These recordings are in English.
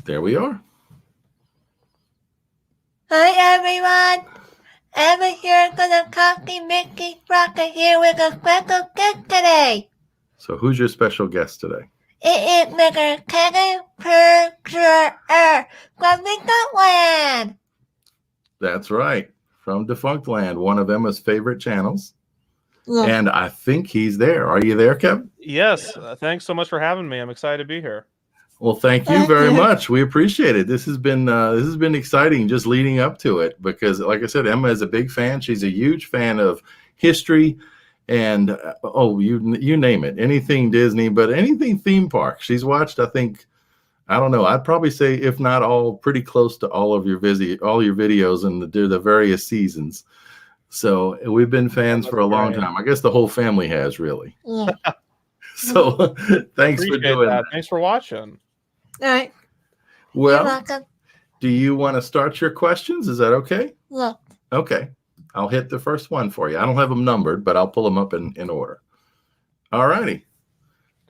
There we are. Hi everyone, Emma here gonna copy Mickey Rocket here with a special guest today. So who's your special guest today? It is Mr. KEVIN PERJURER from Defunctland. That's right. From Defunctland, one of Emma's favorite channels. Yeah. And I think he's there. Are you there, Kevin? Yes. Thanks so much for having me. I'm excited to be here. Well, thank you very much. We appreciate it. This has been exciting just leading up to it because, like I said, Emma is a big fan. She's a huge fan of history and you name it, anything Disney, but anything theme park. She's watched, I think, I don't know, I'd probably say if not all, pretty close to all of your videos and the various seasons. So we've been fans for a long time. I guess the whole family has, really. Yeah. So thanks for doing that. Thanks for watching. All right. Well, You're welcome. Do you want to start your questions? Is that okay? Yeah. Okay. I'll hit the first one for you. I don't have them numbered, but I'll pull them up in order. All righty.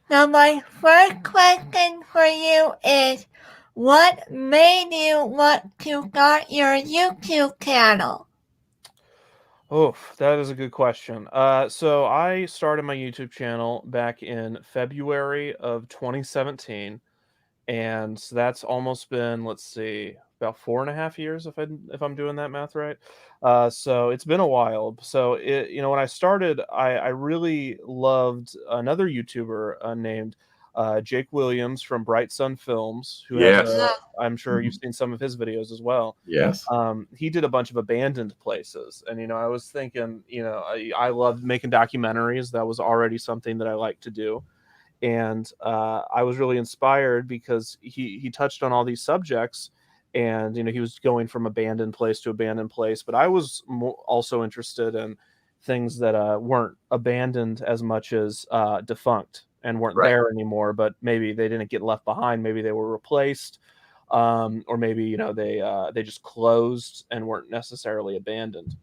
Now my first question for you is, what made you want to start your YouTube channel? Oh, that is a good question. So I started my YouTube channel back in February of 2017, and that's almost been, let's see, about 4.5 years if I'm doing that math right. So it's been a while. So when I started, I really loved another YouTuber named Jake Williams from Bright Sun Films, who I'm sure you've seen some of his videos as well. Yes. He did a bunch of abandoned places, and I was thinking, I loved making documentaries. That was already something that I liked to do, and I was really inspired because he touched on all these subjects, and he was going from abandoned place to abandoned place. But I was also interested in things that weren't abandoned as much as defunct and weren't there anymore, but maybe they didn't get left behind. Maybe they were replaced, or maybe they just closed and weren't necessarily abandoned.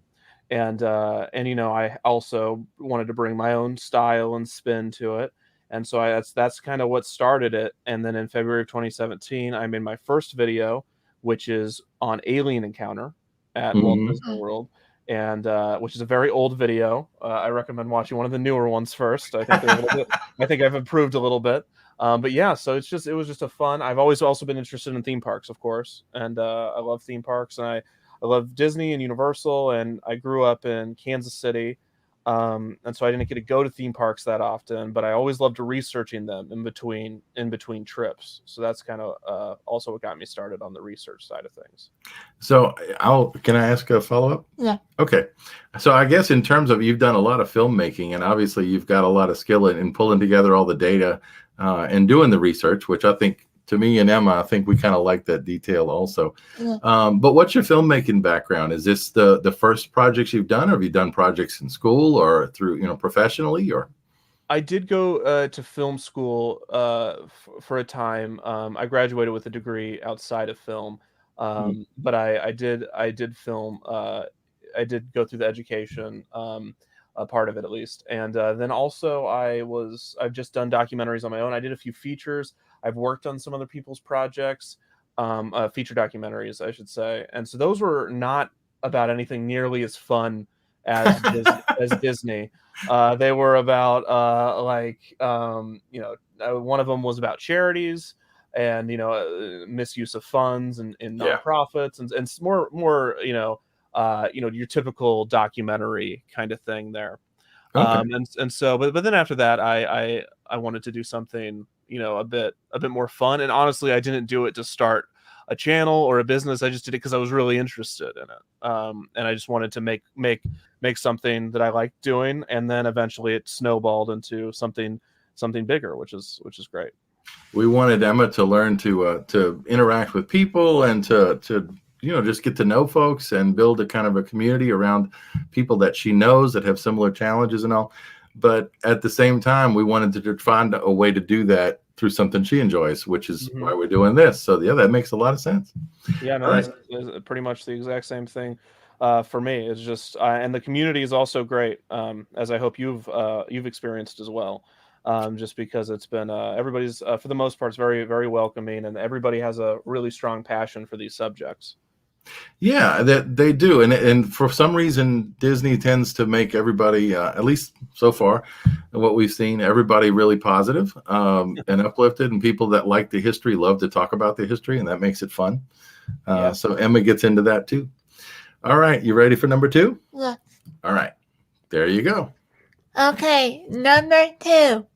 And I also wanted to bring my own style and spin to it, and so that's kind of what started it. And then in February of 2017, I made my first video, which is on alien encounter at Walt Disney World. And which is a very old video. I recommend watching one of the newer ones first. I think I've improved a little bit. But yeah, so it was just a fun. I've always also been interested in theme parks, of course, and I love theme parks, and I love Disney and Universal, and I grew up in Kansas City, and so I didn't get to go to theme parks that often, but I always loved researching them in between trips. So that's kind of also what got me started on the research side of things. So can I ask a follow-up? Yeah. Okay. So I guess in terms of, you've done a lot of filmmaking, and obviously you've got a lot of skill in pulling together all the data and doing the research, which I think, to me and Emma, I think we kind of like that detail also. Yeah. But what's your filmmaking background? Is this the first projects you've done, or have you done projects in school or through, professionally, or? I did go to film school for a time. I graduated with a degree outside of film, but I did film. I did go through the education, a part of it at least, and then also I've just done documentaries on my own. I did a few features. I've worked on some other people's projects, feature documentaries, I should say, and so those were not about anything nearly as fun as Disney. They were about one of them was about charities and misuse of funds and nonprofits and more your typical documentary kind of thing there. Okay. And so but then after that I wanted to do something a bit more fun, and honestly I didn't do it to start a channel or a business. I just did it because I was really interested in it, and I just wanted to make something that I liked doing, and then eventually it snowballed into something bigger, which is great. We wanted Emma to learn to interact with people and to just get to know folks and build a kind of a community around people that she knows that have similar challenges and all. But at the same time, we wanted to find a way to do that through something she enjoys, which is why we're doing this. So yeah, that makes a lot of sense. Yeah, no, that's pretty much the exact same thing for me. It's just, and the community is also great, as I hope you've experienced as well. just because it's been everybody's for the most part it's very, very welcoming, and everybody has a really strong passion for these subjects. Yeah, that they do, and for some reason, Disney tends to make everybody, at least so far, what we've seen, everybody really positive, and uplifted, and people that like the history love to talk about the history, and that makes it fun. Yeah. So Emma gets into that too. All right, you ready for number 2? Yes. All right, there you go. Okay, number 2.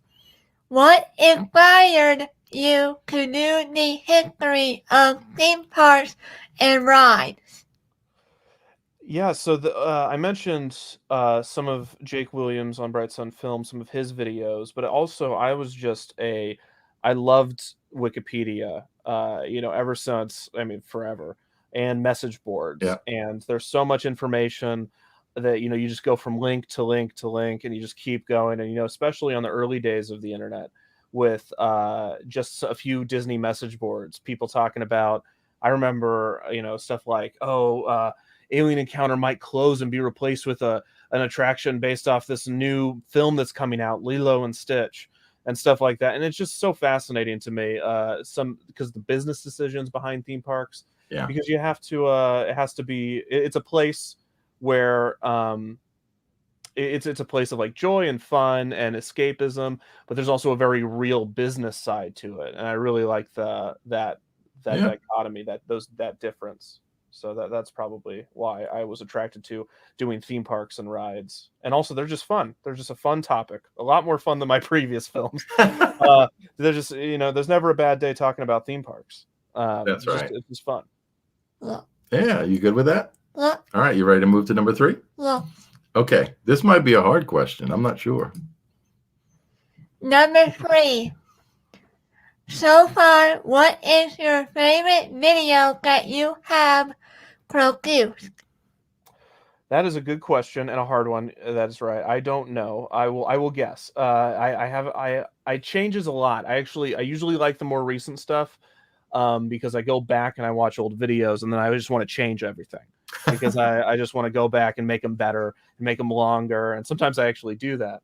What inspired you to do the history of theme parks and rides? Yeah, so I mentioned some of Jake Williams on Bright Sun Film, some of his videos, but also I loved Wikipedia, ever since, I mean, forever, and message boards. Yeah. And there's so much information that, you just go from link to link to link, and you just keep going. And, especially on the early days of the internet with just a few Disney message boards, people talking about, I remember, stuff like, Alien Encounter might close and be replaced with an attraction based off this new film that's coming out, Lilo and Stitch, and stuff like that. And it's just so fascinating to me, because the business decisions behind theme parks, Yeah. because you have to, it's a place where it's a place of like joy and fun and escapism, but there's also a very real business side to it, and I really like that dichotomy, that difference. So that's probably why I was attracted to doing theme parks and rides. And also, they're just fun. They're just a fun topic. A lot more fun than my previous films. They're just, there's never a bad day talking about theme parks. That's right. It's just fun. Yeah, you good with that? Yeah. All right, you ready to move to number 3? Yeah. Okay, this might be a hard question. I'm not sure. Number 3. So far, what is your favorite video that you have produced? That is a good question and a hard one. That's right. I don't know. I will guess. I changes a lot. I usually like the more recent stuff, because I go back and I watch old videos, and then I just want to change everything because I just want to go back and make them better and make them longer. And sometimes I actually do that.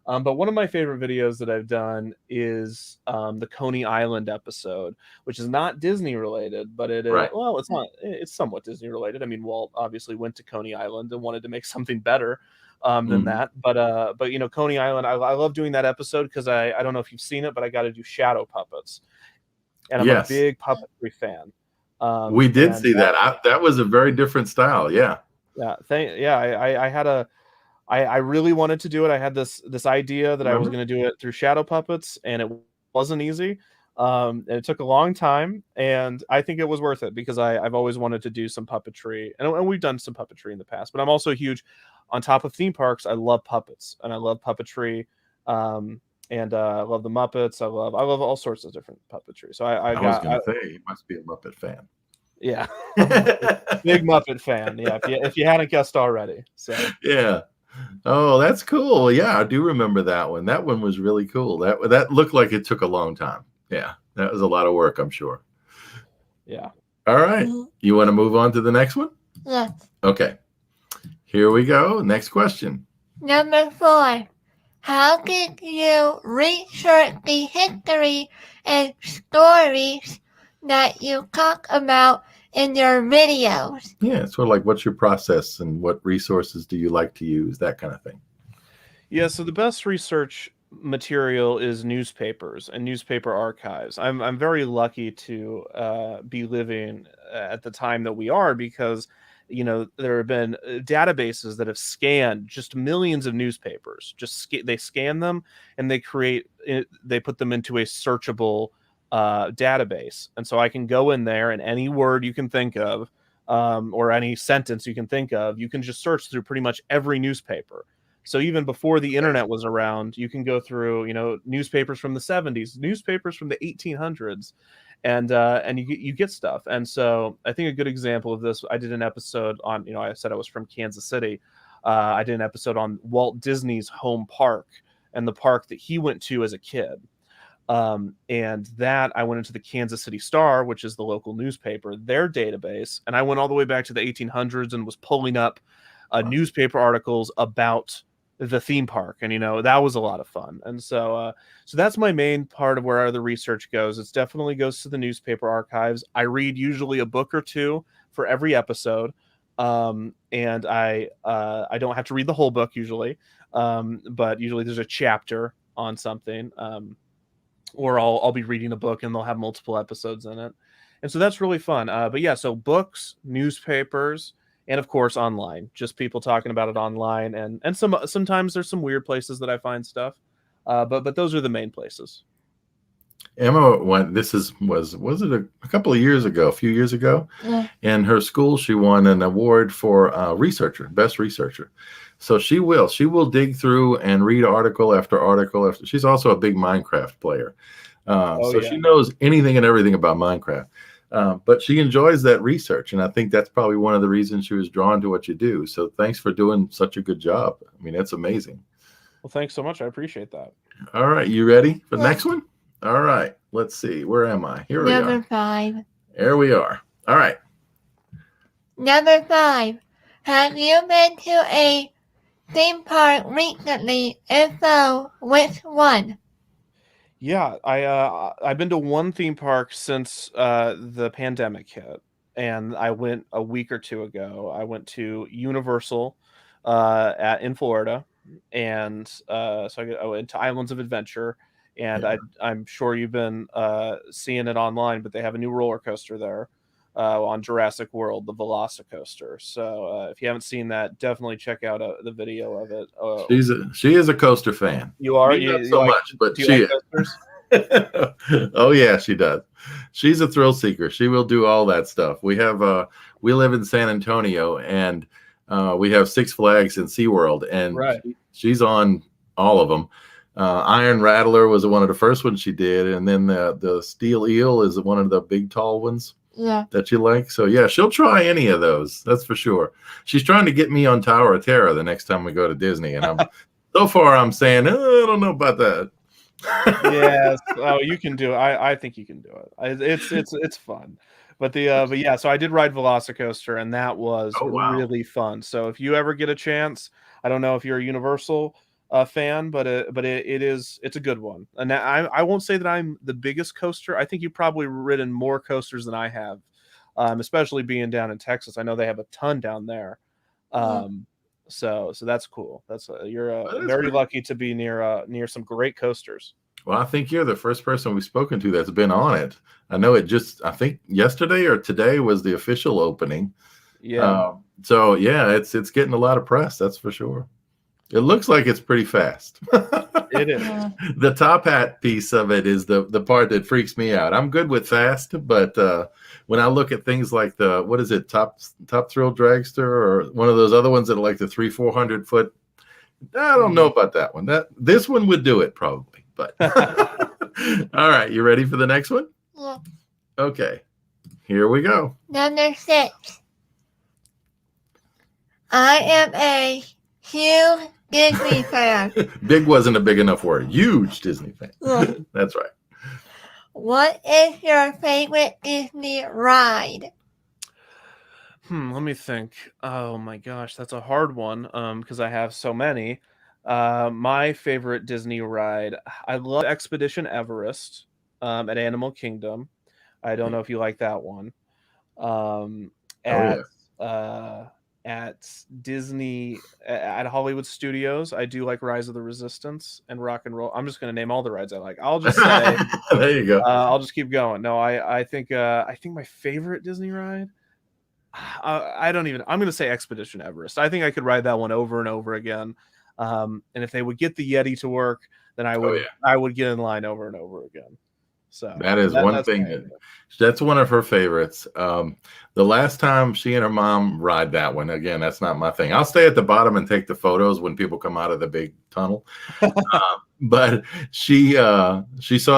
But one of my favorite videos that I've done is the Coney Island episode, which is not Disney related, but it is, Right. well, it's not, it's somewhat Disney related. I mean, Walt obviously went to Coney Island and wanted to make something better than that. But Coney Island, I love doing that episode because I don't know if you've seen it, but I got to do shadow puppets. And I'm a big puppetry fan. We did see that. That was a very different style. Yeah. Yeah. I had I really wanted to do it. I had this idea that I was going to do it through shadow puppets, and it wasn't easy. And it took a long time, and I think it was worth it because I've always wanted to do some puppetry, and we've done some puppetry in the past. But I'm also huge, on top of theme parks, I love puppets and I love puppetry, and I love the Muppets. I love all sorts of different puppetry. So I was going to say, you must be a Muppet fan. Yeah, big Muppet fan. Yeah, if you hadn't guessed already. So yeah. Oh, that's cool. Yeah, I do remember that one. That one was really cool. That looked like it took a long time. Yeah, that was a lot of work, I'm sure. Yeah. All right. You want to move on to the next one? Yes. Okay. Here we go. Next question. Number 4. How did you research the history and stories that you talk about in your videos? Yeah, sort of like what's your process and what resources do you like to use, that kind of thing. Yeah, so the best research material is newspapers and newspaper archives. I'm very lucky to be living at the time that we are because there have been databases that have scanned just millions of newspapers. They scan them and they put them into a searchable database, and so I can go in there and any word you can think of, or any sentence you can think of, you can just search through pretty much every newspaper. So even before the internet was around, you can go through newspapers from the 70s, newspapers from the 1800s, and you get stuff. And so I think a good example of this, I did an episode on, I said I was from Kansas City. I did an episode on Walt Disney's home park and the park that he went to as a kid. And that I went into the Kansas City Star, which is the local newspaper, their database. And I went all the way back to the 1800s and was pulling up newspaper articles about the theme park, and that was a lot of fun. And so that's my main part of where the research goes. It definitely goes to the newspaper archives. I read usually a book or two for every episode, and I don't have to read the whole book usually, but usually there's a chapter on something, or I'll be reading a book and they'll have multiple episodes in it, and so that's really fun. But yeah, so books, newspapers, and of course online, just people talking about it online, and sometimes there's some weird places that I find stuff, but those are the main places. Emma went. Was it a couple of years ago, a few years ago? Yeah. In her school, she won an award for researcher, best researcher. So she will dig through and read article after article after. She's also a big Minecraft player, she knows anything and everything about Minecraft. But she enjoys that research, and I think that's probably one of the reasons she was drawn to what you do. So thanks for doing such a good job. I mean, that's amazing. Well, thanks so much. I appreciate that. All right, you ready for the next one? All right, let's see. Where am I? Here we are. Number 5. There we are. All right. Number 5. Have you been to a theme park recently? If so, which one? Yeah, I've been to one theme park since the pandemic hit, and I went a week or two ago. I went to Universal in Florida, and I went to Islands of Adventure, and I'm sure you've been seeing it online, but they have a new roller coaster there on Jurassic World, the Velocicoaster. So if you haven't seen that, definitely check out the video of it. She is a coaster fan. You are? Not so much, but she is. Oh yeah, she does. She's a thrill seeker. She will do all that stuff. We live in San Antonio, and we have Six Flags and SeaWorld, and she's on all of them. Iron Rattler was one of the first ones she did, and then the Steel Eel is one of the big tall ones. Yeah. That you like. So yeah, she'll try any of those. That's for sure. She's trying to get me on Tower of Terror the next time we go to Disney, and so far I'm saying I don't know about that. Yes. Oh, you can do it. I think you can do it. It's fun. But yeah, so I did ride Velocicoaster, and that was really fun. So if you ever get a chance, I don't know if you're a Universal fan, but it's a good one. And I won't say that I'm the biggest coaster. I think you've probably ridden more coasters than I have, especially being down in Texas. I know they have a ton down there. So that's cool. You're very lucky to be near some great coasters. Well, I think you're the first person we've spoken to that's been on it. I know I think yesterday or today was the official opening. Yeah. So yeah, it's getting a lot of press. That's for sure. It looks like it's pretty fast. It is. The top hat piece of it is the part that freaks me out. I'm good with fast, but when I look at things like what is it, Top Thrill Dragster, or one of those other ones that are like the 300-400 foot, I don't know about that one. This one would do it probably, but all right, you ready for the next one? Yeah. Okay, here we go. Number 6. I am a huge Disney fan. Big wasn't a big enough word. Huge Disney fan. Yeah. That's right. What is your favorite Disney ride? Let me think. Oh my gosh, that's a hard one because I have so many. My favorite Disney ride, I love Expedition Everest at Animal Kingdom. I don't know if you like that one. At Disney, at Hollywood Studios, I do like Rise of the Resistance and Rock and Roll. I'm just going to name all the rides I like. I'll just say, there you go. I'll just keep going. No, I think my favorite Disney ride, I'm going to say Expedition Everest. I think I could ride that one over and over again. And if they would get the Yeti to work, then I would get in line over and over again. So that's one thing that's one of her favorites. The last time she and her mom ride that one, again, that's not my thing. I'll stay at the bottom and take the photos when people come out of the big tunnel. But she saw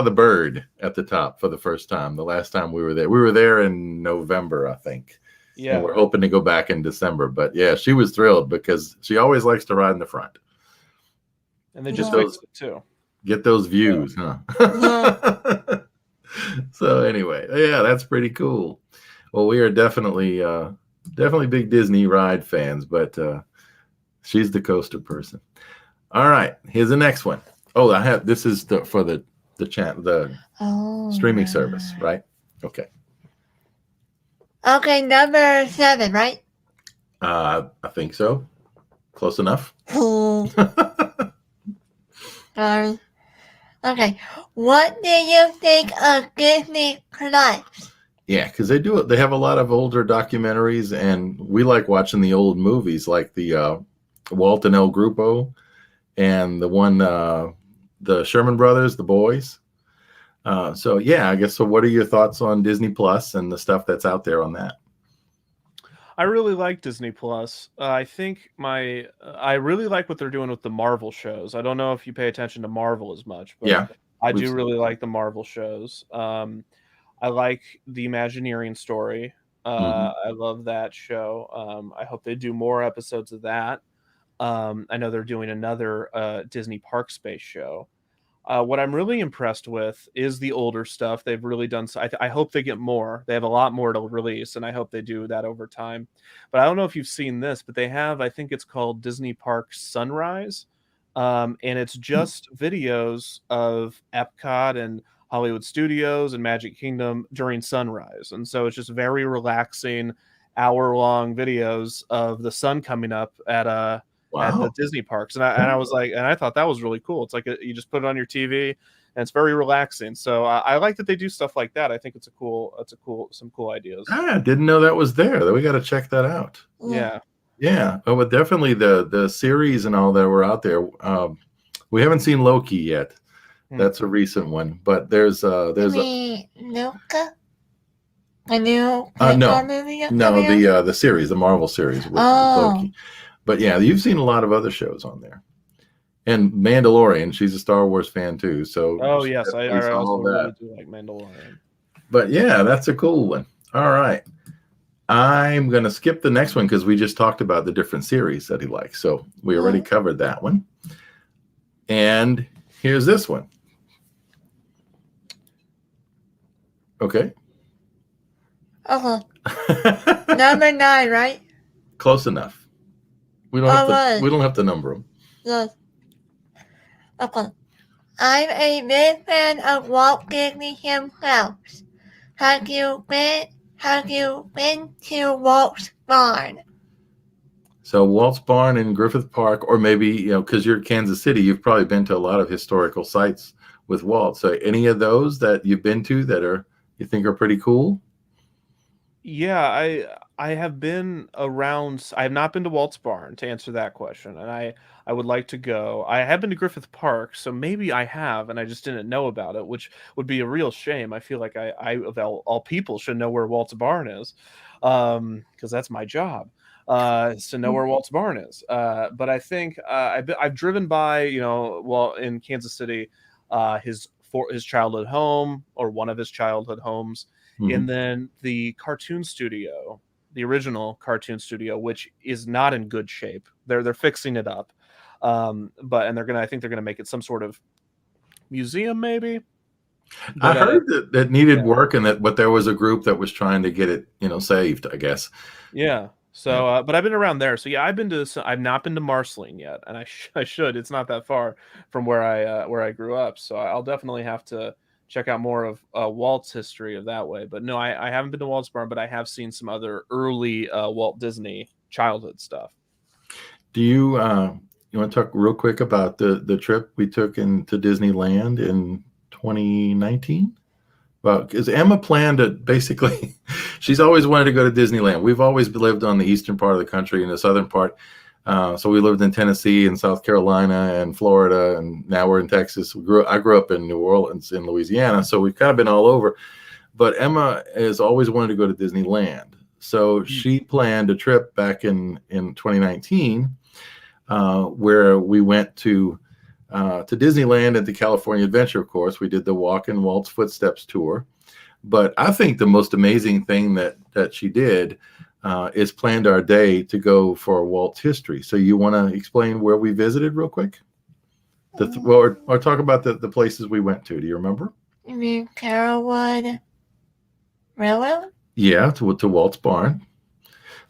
the bird at the top for the first time. The last time we were there in November, I think. Yeah, and we're hoping to go back in December. But yeah, she was thrilled because she always likes to ride in the front. And they just fixed it too. Get those views, huh? So anyway, yeah, that's pretty cool. Well, we are definitely big Disney ride fans, but she's the coaster person. All right, here's the next one. Oh, I have this is for the streaming service, right? Okay. Okay, number 7, right? I think so. Close enough. Sorry. Okay. What do you think of Disney Plus? Yeah, because they have a lot of older documentaries, and we like watching the old movies, like the Walt and El Grupo, and the one the Sherman Brothers, The Boys. So yeah, I guess. So, what are your thoughts on Disney Plus and the stuff that's out there on that? I really like Disney Plus. I think I really like what they're doing with the Marvel shows. I don't know if you pay attention to Marvel as much, but Yeah, I we've do seen really that. like the Marvel shows. I like the Imagineering story. Mhm. I love that show. I hope they do more episodes of that. I know they're doing another Disney Park Space show. What I'm really impressed with is the older stuff. They've really done. I hope they get more. They have a lot more to release, and I hope they do that over time. But I don't know if you've seen this, but they have. I think it's called Disney Park Sunrise, and it's just videos of Epcot and Hollywood Studios and Magic Kingdom during sunrise, and so it's just very relaxing, hour-long videos of the sun coming up at the Wow. Disney parks, and I was like, and I thought that was really cool. It's like you just put it on your TV, and it's very relaxing. So I like that they do stuff like that. I think some cool ideas. I didn't know that was there. We got to check that out. Yeah, Yeah. Oh, but definitely the series and all that were out there. We haven't seen Loki yet. That's a recent one, but there's Luca? A new no, movie no, coming out? the series, the Marvel series with Oh. Loki. But yeah, you've seen a lot of other shows on there, and Mandalorian. She's a Star Wars fan too, so oh she yes, definitely I saw also all that. really do like Mandalorian. But yeah, that's a cool one. All right, I'm gonna skip the next one because we just talked about the different series that he likes, so we already covered that one. And here's this one. Okay. Okay. Number 9, right? Close enough. We don't have to number them. Yes. Okay. I'm a big fan of Walt Disney himself. Have you been to Walt's barn? So Walt's Barn in Griffith Park, or maybe, because you're in Kansas City, you've probably been to a lot of historical sites with Walt. So any of those that you've been to that you think are pretty cool? Yeah, I have been around. I have not been to Walt's Barn to answer that question, and I would like to go. I have been to Griffith Park, so maybe I have, and I just didn't know about it, which would be a real shame. I feel like I of all people should know where Walt's Barn is, because that's my job. Is to know where Walt's Barn is. But I think I've driven by, in Kansas City, his childhood home, or one of his childhood homes. And then the cartoon studio, the original cartoon studio, which is not in good shape. They're fixing it up, I think they're gonna make it some sort of museum, maybe. I But heard that needed work, and but there was a group that was trying to get it, saved, I guess. yeah. So, but I've been around there. So yeah, I've not been to Marceline yet, and I should. It's not that far from where I grew up, so I'll definitely have to check out more of Walt's history of that way. But no, I haven't been to Walt's Barn, but I have seen some other early Walt Disney childhood stuff. Do you want to talk real quick about the trip we took into Disneyland in 2019? Well, because Emma planned it basically. She's always wanted to go to Disneyland. We've always lived on the eastern part of the country and the southern part. So we lived in Tennessee and South Carolina and Florida, and now we're in Texas. I grew up in New Orleans in Louisiana, so we've kind of been all over. But Emma has always wanted to go to Disneyland. So she planned a trip back in 2019 where we went to Disneyland and to California Adventure, of course. We did the Walk in Walt's Footsteps tour. But I think the most amazing thing that she did is planned our day to go for Walt's history. So you want to explain where we visited real quick? Or talk about the places we went to. Do you remember? You mean Carolwood Railroad? Yeah, to Walt's Barn.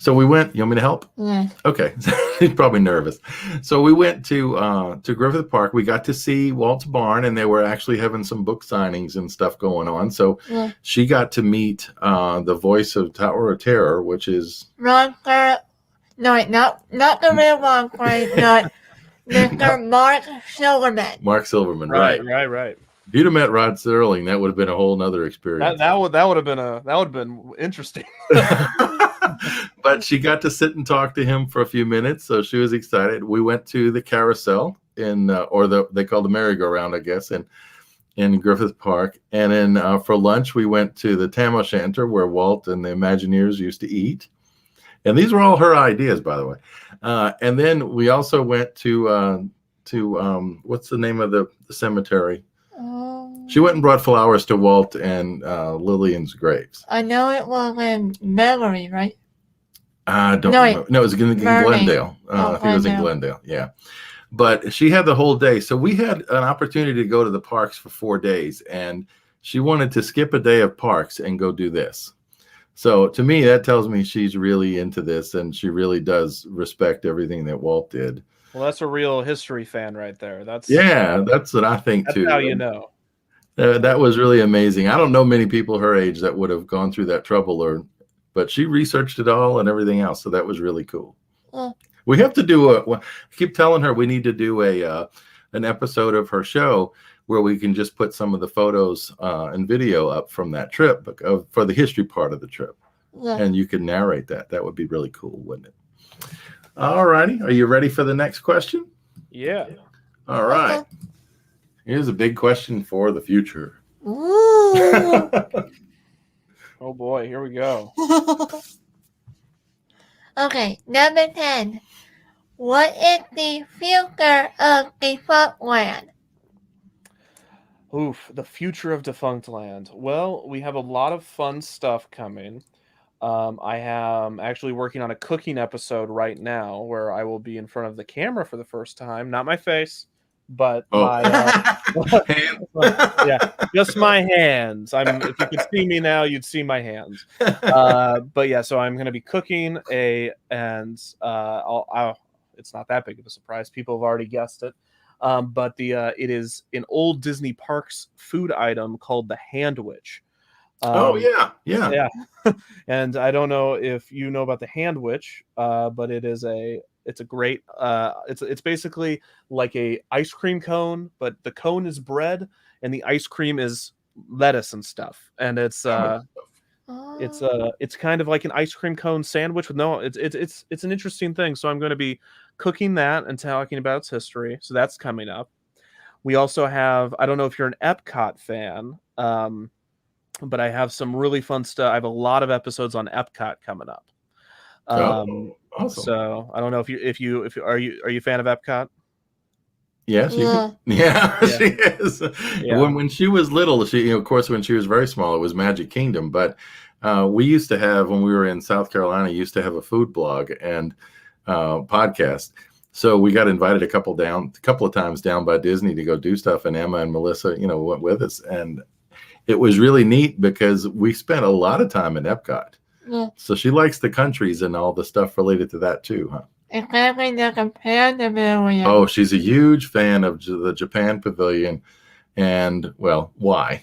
So we went. You want me to help? Yeah. Okay. He's probably nervous. So we went to Griffith Park. We got to see Walt's barn, and they were actually having some book signings and stuff going on. So Yeah. she got to meet the voice of Tower of Terror, which is No, not the real Ron Gray, not Mr. Mark Silverman. Mark Silverman. Right. If you'd have met Rod Serling, that would have been a whole nother experience. That would have been interesting. But she got to sit and talk to him for a few minutes, so she was excited. We went to the carousel they call the merry-go-round, I guess, in Griffith Park. And then for lunch, we went to the Tam O'Shanter where Walt and the Imagineers used to eat. And these were all her ideas, by the way. And then we also went to what's the name of the cemetery? She went and brought flowers to Walt and Lillian's graves. I know it was in Beverly, right? I don't remember. No, it was in Glendale. I think it was in Glendale, yeah. But she had the whole day. So we had an opportunity to go to the parks for 4 days, and she wanted to skip a day of parks and go do this. So to me, that tells me she's really into this, and she really does respect everything that Walt did. Well, that's a real history fan right there. That's what I think that's too. How you know. That was really amazing. I don't know many people her age that would have gone through that trouble, but she researched it all and everything else. So that was really cool. We have to do I keep telling her we need to do an episode of her show where we can just put some of the photos and video up from that trip for the history part of the trip. Yeah. And you can narrate that. That would be really cool, wouldn't it? All righty. Are you ready for the next question? Yeah. All right. Okay. Here's a big question for the future. Ooh. Oh boy, here we go. Okay, number 10. What is the future of Defunctland? Oof, the future of Defunctland. Well, we have a lot of fun stuff coming. I am actually working on a cooking episode right now where I will be in front of the camera for the first time. Not my face, but my yeah, just my hands. If you could see me now, you'd see my hands. But yeah, so I'm going to be cooking it's not that big of a surprise. People have already guessed it. But it is an old Disney Parks food item called the Handwich. Yeah. And I don't know if you know about the Handwich, but it's a great it's basically like a ice cream cone, but the cone is bread and the ice cream is lettuce and stuff. And it's kind of like an ice cream cone sandwich with it's an interesting thing. So I'm going to be cooking that and talking about its history. So that's coming up. We also have, I don't know if you're an Epcot fan, but I have some really fun stuff. I have a lot of episodes on Epcot coming up. Awesome. So I don't know if you are you a fan of Epcot? Yes, she is. Yeah. When she was little, of course, when she was very small, it was Magic Kingdom. But we used to have, when we were in South Carolina, used to have a food blog and podcast. So we got invited a couple of times down by Disney to go do stuff, and Emma and Melissa, went with us, and it was really neat because we spent a lot of time in Epcot. Yeah. So she likes the countries and all the stuff related to that too, huh? Exactly, the Japan Pavilion. Oh, she's a huge fan of the Japan Pavilion, and well, why?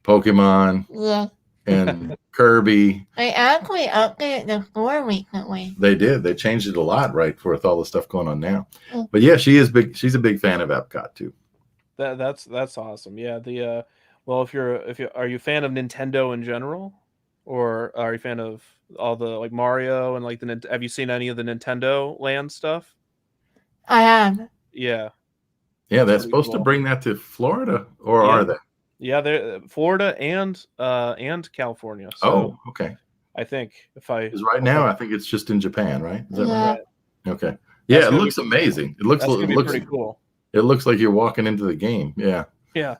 Pokemon. Yeah. And Kirby. They actually updated the store recently. They did. They changed it a lot, right, with all the stuff going on now. But yeah, she's a big fan of Epcot too. That's awesome. Yeah. Well, are you a fan of Nintendo in general, or are you a fan of all the like Mario and like have you seen any of the Nintendo Land stuff? I have. Yeah. Yeah, they're supposed to bring that to Florida, or are they? Yeah, they're Florida and California. So oh, okay. I think because right now I think it's just in Japan, right? Is that yeah. right? Okay. Yeah, it looks amazing. It looks pretty cool. It looks like you're walking into the game. Yeah. Yeah.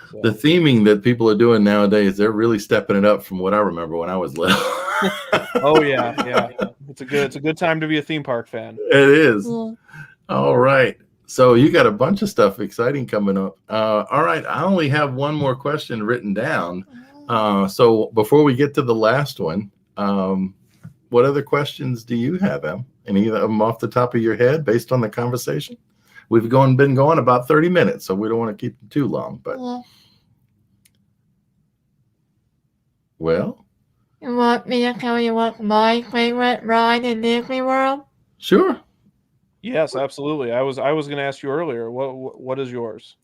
So. The theming that people are doing nowadays, they're really stepping it up from what I remember when I was little. Oh yeah. It's a good time to be a theme park fan. It is. Yeah. All right. So you got a bunch of stuff exciting coming up. All right. I only have one more question written down. So before we get to the last one, what other questions do you have, Em? Any of them off the top of your head based on the conversation? We've been going about 30 minutes, so we don't want to keep them too long. But well, you want me to tell you what my favorite ride in Disney World? sure. Yes, absolutely. I was going to ask you earlier. What is yours?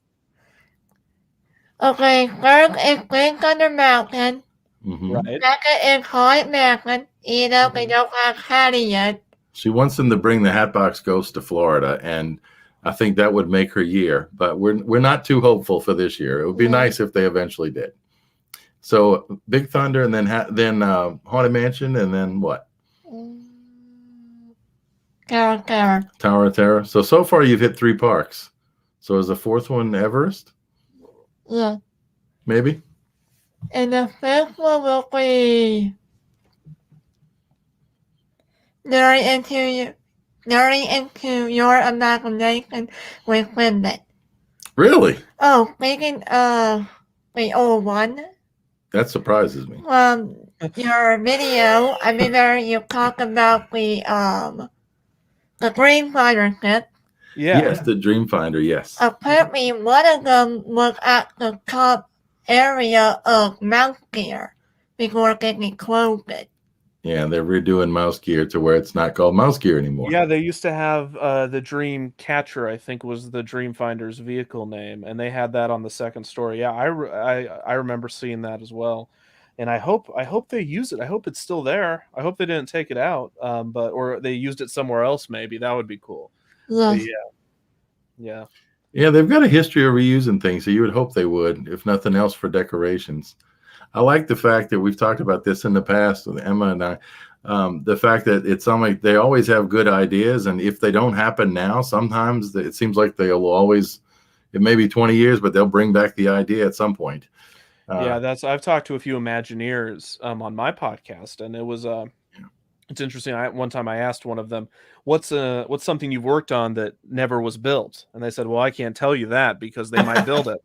Okay, first is Big Thunder Mountain. Right. Second is Haunted Mansion. You know, they don't have Hattie yet. She wants them to bring the Hatbox Ghost to Florida, and I think that would make her year. But we're not too hopeful for this year. It would be nice if they eventually did. So Big Thunder, and then Haunted Mansion, and then what? Tower of Terror. Tower of Terror. So far you've hit 3 parks. So is the 4th one Everest? Yeah. Maybe. And the 5th one will be Luring into your imagination with Limit. Really? Oh, speaking of the old one, That surprises me. your video, I remember you talk about the Dreamfinder ship. Yeah. Yes, the Dreamfinder, yes. Apparently, one of them was at the top area of Mouse Gear before getting closed. Yeah, they're redoing Mouse Gear to where it's not called Mouse Gear anymore. Yeah, they used to have the Dream Catcher, I think was the Dreamfinder's vehicle name, and they had that on the 2nd story. Yeah, I remember seeing that as well, and I hope they use it. I hope it's still there. I hope they didn't take it out, or they used it somewhere else. Maybe that would be cool. Yes. Yeah. Yeah, they've got a history of reusing things, so you would hope they would, if nothing else, for decorations. I like the fact that we've talked about this in the past with Emma and I. The fact that it's like they always have good ideas, and if they don't happen now, sometimes it seems like they'll always. It may be 20 years, but they'll bring back the idea at some point. I've talked to a few Imagineers on my podcast, and it was it's interesting. One time I asked one of them, what's something you've worked on that never was built? And they said, well, I can't tell you that because they might build it.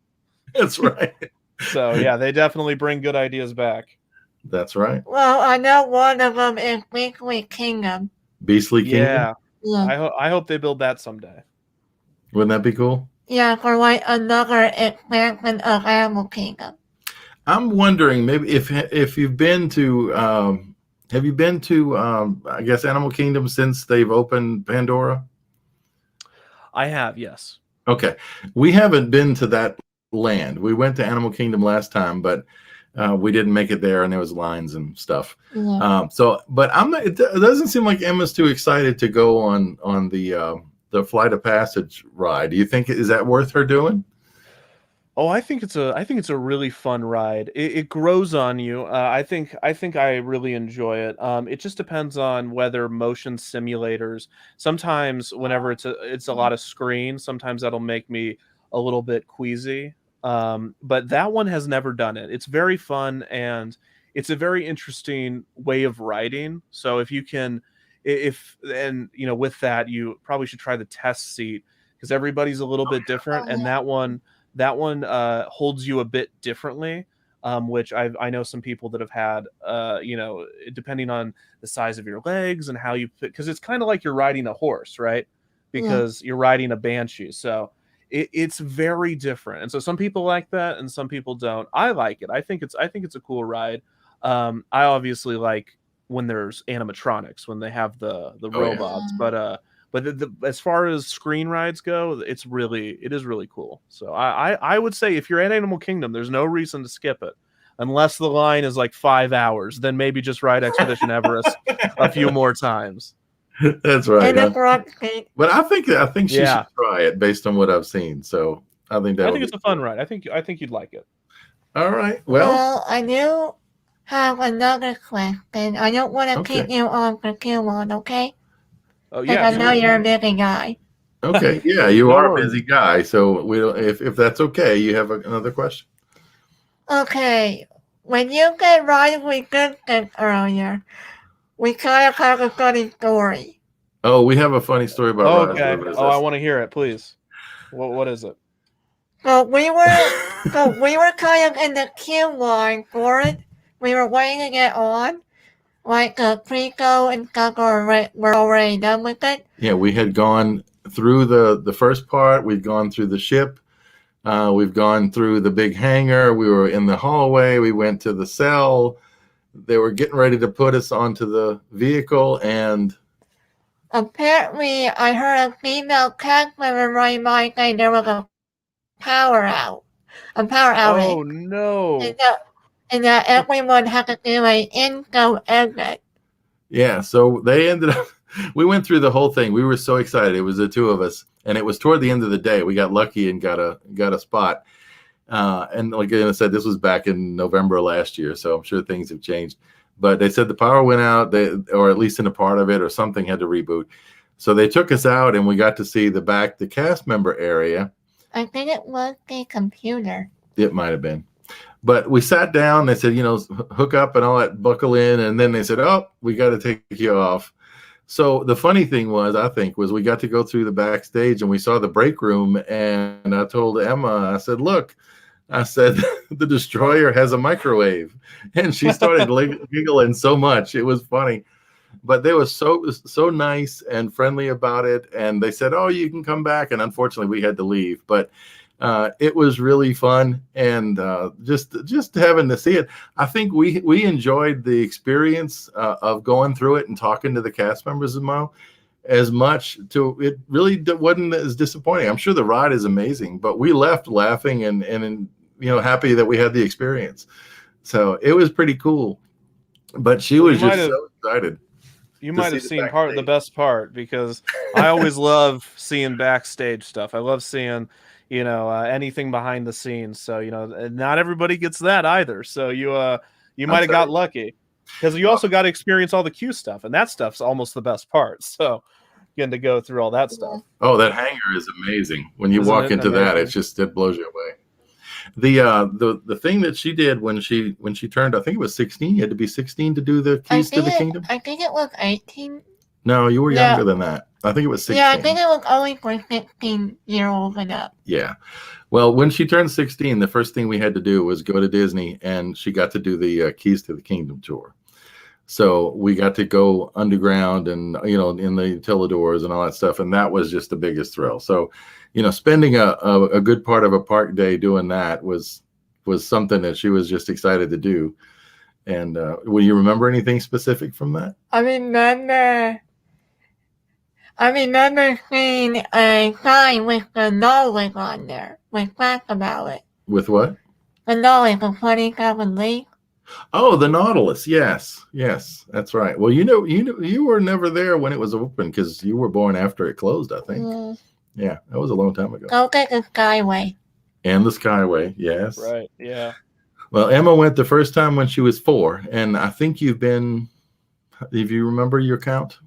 That's right. So yeah, they definitely bring good ideas back. That's right. Well, I know one of them is Beastly Kingdom. Beastly Kingdom? Yeah. I hope they build that someday. Wouldn't that be cool? Yeah, for like another expansion of Animal Kingdom. I'm wondering maybe if you've been to have you been to I guess Animal Kingdom since they've opened Pandora? I have, yes. Okay. We haven't been to that land. We went to Animal Kingdom last time, but we didn't make it there, and there was lines and stuff. Yeah. But I'm not. It doesn't seem like Emma's too excited to go on the Flight of Passage ride. Do you think is that worth her doing? Oh, I think it's a really fun ride. It grows on you. I think I really enjoy it. It just depends on whether motion simulators. Sometimes whenever it's a lot of screen, sometimes that'll make me a little bit queasy. But that one has never done it. It's very fun, and it's a very interesting way of riding. So if you can, with that, you probably should try the test seat because everybody's a little bit different, and that one holds you a bit differently. Which I know some people that have had, depending on the size of your legs and how you put, because it's kind of like you're riding a horse, right? Because you're riding a banshee. So it's very different. And so some people like that and some people don't. I like it. I think it's a cool ride. I obviously like when there's animatronics, when they have the robots, yeah. but as far as screen rides go, it is really cool. So I would say if you're at Animal Kingdom, there's no reason to skip it. Unless the line is like 5 hours, then maybe just ride Expedition Everest a few more times. That's right. And but I think she should try it based on what I've seen. So I think it's a fun ride. I think you'd like it. All right. Well, I do have another question. I don't want to keep you on for too long, okay? Oh yeah. I know you're a busy guy. Okay. Yeah, you are a busy guy. So we don't. If that's okay, you have another question. Okay. When you get riding with Goodson earlier, we kind of have a funny story. Oh, we have a funny story about okay. I want to hear it, please. What is it? So we were kind of in the queue line for it. We were waiting to get on, like Preco and stuff were already done with it? Yeah, we had gone through the first part. We'd gone through the ship. We've gone through the big hangar. We were in the hallway. We went to the cell. They were getting ready to put us onto the vehicle, and Apparently, I heard a female cast member remind me there was a power outage, Oh no. and that everyone had to do an info exit. yeah, so they ended up. We went through the whole thing. We were so excited. It was the two of us, and it was toward the end of the day. We got lucky and got a spot. And like I said, this was back in November last year, so I'm sure things have changed. But they said the power went out, or at least in a part of it, or something had to reboot. So they took us out, and we got to see the cast member area. I think it was the computer. It might have been. But we sat down. They said, hook up and all that, buckle in. And then they said, oh, we got to take you off. So the funny thing was, I think, was we got to go through the backstage and we saw the break room. And I told Emma, I said, look, the destroyer has a microwave. And she started giggling so much. It was funny. But they were so nice and friendly about it. And they said, oh, you can come back. And unfortunately, we had to leave. But it was really fun, and just having to see it. I think we enjoyed the experience of going through it and talking to the cast members as much. It really wasn't as disappointing. I'm sure the ride is amazing, but we left laughing and happy that we had the experience. So it was pretty cool. But she was just so excited. You might have seen the best part, because I always love seeing backstage stuff. I love seeing anything behind the scenes. So not everybody gets that either. So you might have got lucky, because you also got to experience all the Q stuff, and that stuff's almost the best part. So getting to go through all that stuff. Oh, that hangar is amazing. When you walk into that, it blows you away. The thing that she did when she turned, I think it was 16. You had to be 16 to do the keys to the kingdom. I think it was 18. No, you were younger than that. I think it was 16. Yeah, I think it was only for 16-year-olds and up. Yeah. Well, when she turned 16, the first thing we had to do was go to Disney, and she got to do the Keys to the Kingdom tour. So we got to go underground and, in the utilidors and all that stuff. And that was just the biggest thrill. So, spending a good part of a park day doing that was something that she was just excited to do. And will you remember anything specific from that? I remember seeing a sign with the knowledge on there, with facts about it. With what? The knowledge of 27 Leagues. Oh, the Nautilus. Yes, that's right. Well, you were never there when it was open, because you were born after it closed, I think. Yeah, that was a long time ago. Go get the Skyway. And the Skyway, yes. Right, yeah. Well, Emma went the first time when she was 4, and I think you've been, if you remember your count,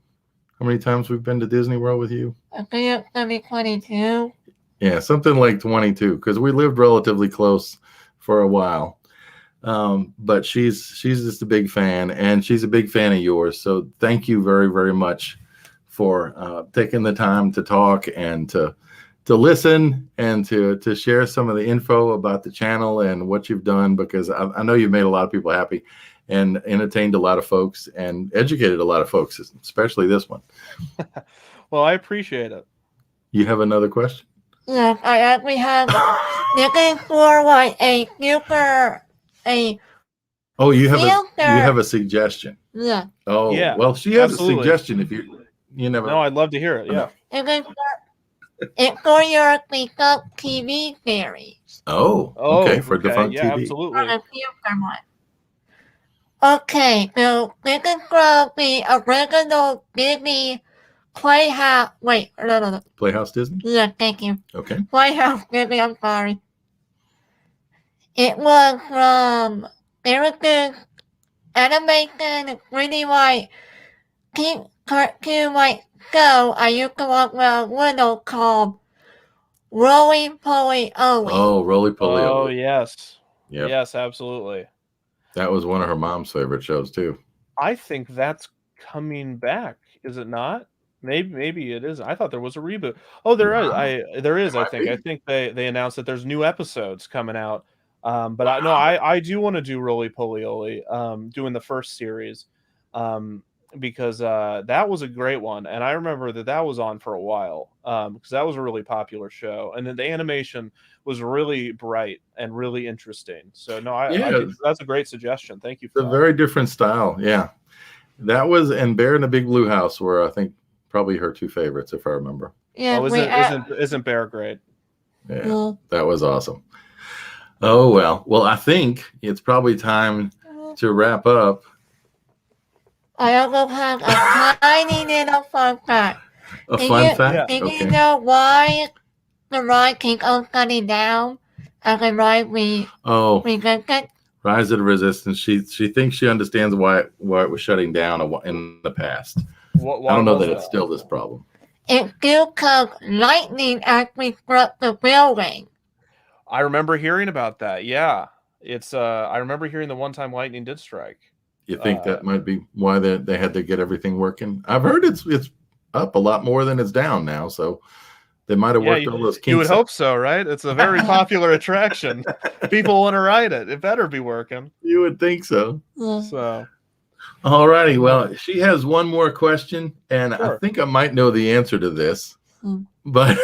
how many times we've been to Disney World with you? I think it's going to be 22. Yeah, something like 22, because we lived relatively close for a while. But she's just a big fan, and she's a big fan of yours. So thank you very, very much for taking the time to talk and to listen and to share some of the info about the channel and what you've done, because I know you've made a lot of people happy and entertained a lot of folks and educated a lot of folks, especially this one. Well, I appreciate it. You have another question? Yes, I actually have looking for Oh, you have a suggestion. Yeah. Oh, yeah. Well, she has Absolutely. a suggestion. If you never. No, I'd love to hear it. Yeah. It's for your defunct TV series. Oh, okay, for defunct yeah, TV. Absolutely. For the future one. Okay, so this is from the original Disney Playhouse. Wait, no. Playhouse Disney? Yeah, thank you. Okay. Playhouse Disney, I'm sorry. It was from, there was this animation, really like, cartoon like show I used to watch when I was little called Roly Poly Oly. Oh, Roly Poly Oh, Oly. yes. Yep. Yes, absolutely. That was one of her mom's favorite shows too. I think that's coming back, is it not? Maybe it is. I thought there was a reboot. Oh, there is. There is. I think they announced that there's new episodes coming out. But I do want to do Roly Poly Oly. Doing the first series. because that was a great one, and I remember that was on for a while, because that was a really popular show, and then the animation was really bright and really interesting. So no, I Yeah, think that's a great suggestion. Thank you it's for a that. very different style. Yeah, that was, and Bear in the Big Blue House were, I think, probably her two favorites, if I remember. Yeah, Oh, isn't Bear great? Yeah, that was awesome. Oh well, I think it's probably time to wrap up. I also have a tiny little fun fact. A Did fun you- fact. Did Okay. you know why the ride keeps on cutting down as the ride we resisted? Rise of the Resistance. She thinks she understands why it was shutting down in the past. Why I don't know was that it's still this problem. It still comes lightning as we struck the building. I remember hearing about that. Yeah, it's I remember hearing the one time lightning did strike. You think that might be why they had to get everything working? I've heard it's up a lot more than it's down now, so they might have worked all those kinks. You would hope so, right? It's a very popular attraction. People want to ride it. It better be working. You would think so. So, all righty. Well, she has one more question, and Sure. I think I might know the answer to this, but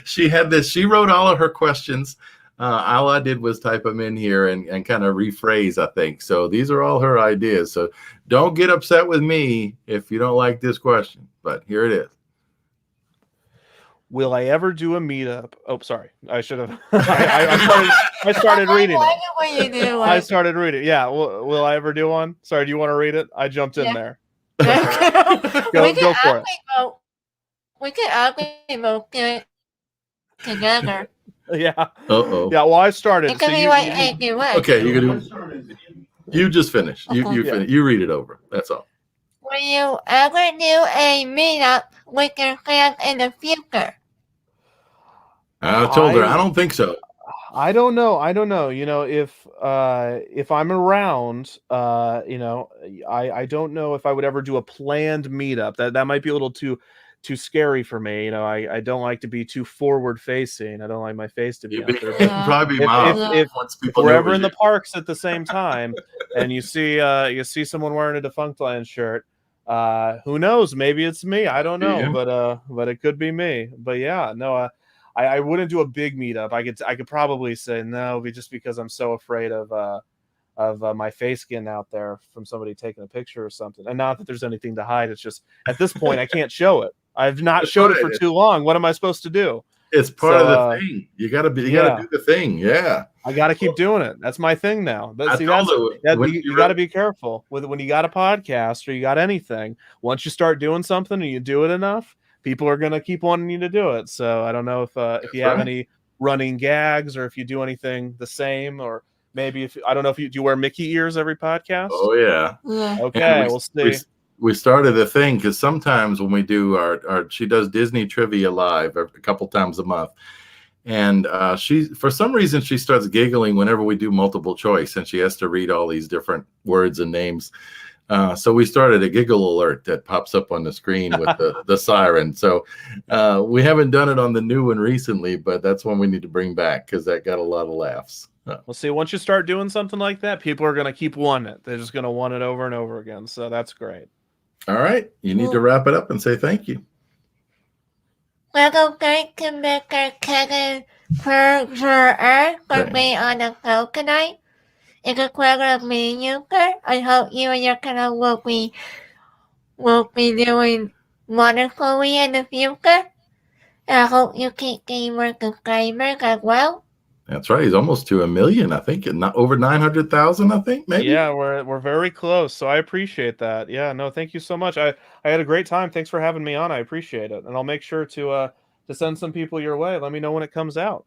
she had this. She wrote all of her questions. All I did was type them in here and kind of rephrase, I think. So these are all her ideas. So don't get upset with me if you don't like this question, but here it is. will I ever do a meetup? Oh, sorry. I should have. I started reading it. I started reading. Yeah. Will I ever do one? Sorry. Do you want to read it? I jumped in there. Go for it. We can actually both do it together. Yeah. Uh-oh. Yeah. Well, I started. It can be like any way. Okay, you just finish. You finish. You read it over. That's all. Will you ever do a meetup with your friends in the future? I told her I don't think so. I don't know. You know, if I'm around, you know, I don't know if I would ever do a planned meetup. That might be a little too scary for me. You know, I don't like to be too forward facing. I don't like my face to be out there. Probably if we're ever in the parks at the same time and you see someone wearing a Defunctland shirt, who knows? Maybe it's me. I don't know, but it could be me. But yeah, no, I wouldn't do a big meetup. I could probably say no, just because I'm so afraid of my face getting out there from somebody taking a picture or something. And not that there's anything to hide. It's just at this point I can't show it. I've not showed it for too long. What am I supposed to do? It's part of the thing. You gotta do the thing. Yeah. I gotta keep doing it. That's my thing now. But you gotta be careful with when you got a podcast or you got anything. Once you start doing something and you do it enough, people are gonna keep wanting you to do it. So I don't know if you have any running gags or if you do anything the same, or maybe I don't know if you wear Mickey ears every podcast. Oh yeah. Okay, we'll see. We started a thing because sometimes when we do she does Disney Trivia Live a couple times a month, and for some reason she starts giggling whenever we do multiple choice, and she has to read all these different words and names. So we started a giggle alert that pops up on the screen with the siren. So we haven't done it on the new one recently, but that's one we need to bring back because that got a lot of laughs. Well, see, once you start doing something like that, people are going to keep wanting it. They're just going to want it over and over again. So that's great. All right. You need to wrap it up and say thank you. Well, thank you, Mr. KEVIN Perjurer, for being on the show tonight. It's a pleasure meeting you, sir. I hope you and your channel will be doing wonderfully in the future. I hope you keep getting more subscribers as well. That's right. He's almost to 1 million, I think, and not over 900,000, I think, maybe. Yeah, we're very close. So I appreciate that. Yeah, no, thank you so much. I had a great time. Thanks for having me on. I appreciate it. And I'll make sure to send some people your way. Let me know when it comes out.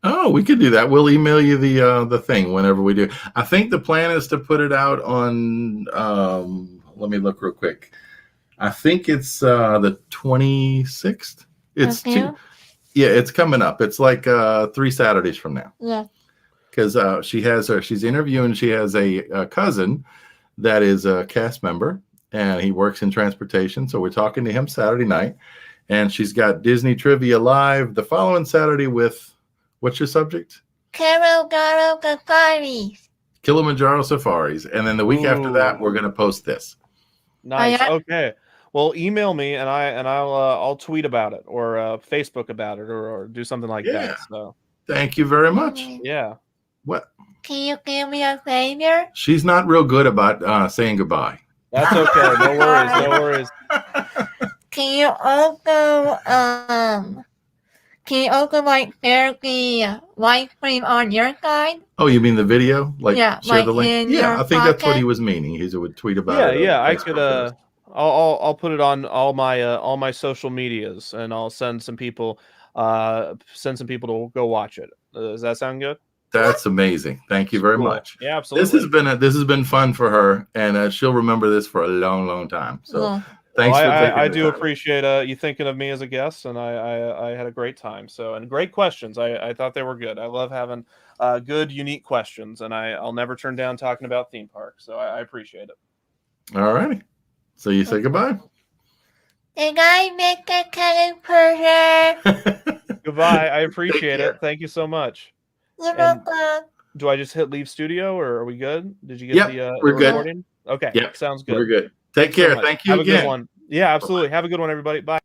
Oh, we could do that. We'll email you the thing whenever we do. I think the plan is to put it out on let me look real quick. I think it's the 26th. It's it's coming up. It's like 3 Saturdays from now. Yeah. Because she's interviewing, she has a cousin that is a cast member, and he works in transportation. So we're talking to him Saturday night, and she's got Disney Trivia Live the following Saturday with, what's your subject? Carol Safaris. Kilimanjaro safaris, and then the week after that, Ooh. we're going to post this. Nice. yeah. Okay. Well, email me and I'll tweet about it or Facebook about it or do something like Yeah. that. So Thank you very much. yeah. What? Can you give me a favor? She's not real good about saying goodbye. That's okay. No worries. No worries. Can you also like share the live stream on your side? Oh, you mean the video? Like Yeah, share like the link? in Yeah, your I think that's what pocket? he was meaning. He would tweet about Yeah, it. yeah. on I Facebook could. and- I'll put it on all my social medias, and I'll send some people to go watch it. Does that sound good? That's amazing. Thank you very Cool. much. Yeah, absolutely. This has been fun for her, and she'll remember this for a long, long time. So Yeah. thanks for taking I the do time. appreciate you thinking of me as a guest, and I had a great time. So, and great questions. I thought they were good. I love having good, unique questions, and I'll never turn down talking about theme parks. So I appreciate it. All righty. So you say goodbye. Did I make a Kevin Perjurer? Goodbye. I appreciate care. it. Thank you so much. You're And- welcome. Do I just hit leave studio, or are we good? Did you get Yep, the we're good. recording? Okay. Yep, Sounds good. We're good. Take Thank you so care. much. Thank you Have again. a good one. Yeah, absolutely. Have a good one, everybody. Bye.